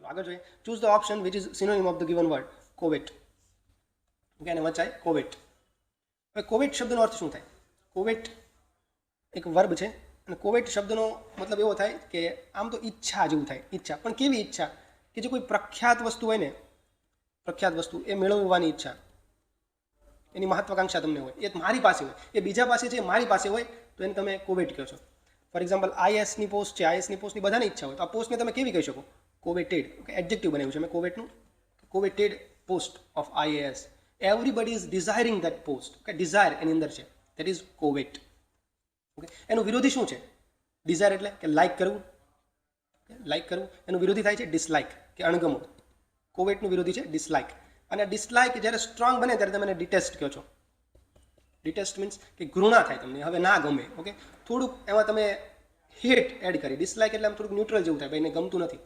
આગળ જોઈએ. Choose the option which is synonym of the given word covet. Okay, અને વચાય કોવેટ. હવે કોવેટ શબ્દનો અર્થ શું થાય? કોવેટ એક વર્બ છે અને કોવેટ શબ્દનો મતલબ એવો થાય કે આમ તો ઈચ્છા જેવું થાય, ઈચ્છા, પણ કેવી ઈચ્છા કે જે કોઈ પ્રખ્યાત વસ્તુ હોય ને, પ્રખ્યાત વસ્તુ એ મેળવવાની ઈચ્છા, એની મહત્વાકાંક્ષા તમને હોય, એ મારી પાસે હોય, એ બીજા પાસે છે, મારી પાસે હોય, તો એને તમે કોવેટ કહો છો. ફોર એક્ઝામ્પલ આઈએસની પોસ્ટ છે, આઈએસની પોસ્ટની બધાની ઈચ્છા હોય, તો આ પોસ્ટને તમે કેવી કહી શકો? કોવેટેડ. ઓકે, એડજેક્ટિવ બનાવ્યું છે મેં કોવેટનું. Coveted post of IAS. Everybody is desiring that post. Okay, desire એની અંદર છે, ધેટ ઇઝ કોવેટ. ઓકે, એનું વિરોધી શું છે? ડિઝાયર એટલે કે લાઇક કરવું, લાઇક કરવું. એનું વિરોધી થાય છે ડિસલાઇક, કે અણગમો. કોવેટનું વિરોધી છે ડિસલાઇક. અને ડિસલાઇક જ્યારે સ્ટ્રોંગ બને ત્યારે તમે એને ડિટેસ્ટ કહો છો. ડિટેસ્ટ મીન્સ કે ઘૃણા થાય તમને, હવે ના ગમે. ઓકે, થોડુંક એમાં તમે હેટ એડ કરી. ડિસલાઇક એટલે આમ થોડુંક ન્યુટ્રલ જેવું થાય, ભાઈ એને ગમતું નથી.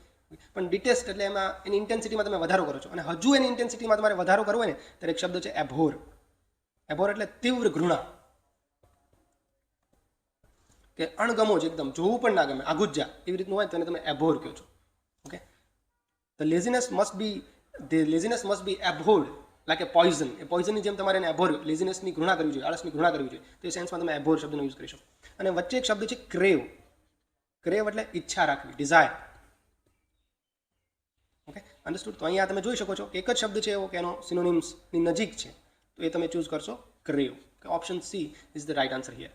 પણ ડિટેસ્ટ એટલે એમાં એની ઇન્ટેન્સિટીમાં તમે વધારો કરો છો. અને હજુ એની ઇન્ટેન્સિટીમાં તમારે વધારો કરવો હોય ને ત્યારે એક શબ્દ છે એભોર. એભોર એટલે તીવ્ર ઘૃણા, કે અણગમો જ એકદમ, જોવું પણ ના ગમે, આગુજ જા, એવી રીતનું હોય તો એને તમે એભોર કહો છો. Okay, the laziness must be abhorred like a poison. એ પોઈઝનની જેમ તમારે એને એભોર, લેઝીનેસની ઘૃણા કરવી જોઈએ, આળસની ઘૃણા કરવી જોઈએ. તો એ સેન્સમાં તમે એભોર શબ્દનો યુઝ કરી શકો. અને વચ્ચે એક શબ્દ છે ક્રેવ. ક્રેવ એટલે ઈચ્છા રાખવી, ડિઝાયર. Okay, understood? તો અહીંયા તમે જોઈ શકો છો કે એક જ શબ્દ છે એવો કે એનો સિનોનિમ્સની નજીક છે, તો એ તમે ચૂઝ કરશો ક્રેવ. Option C is the right answer here.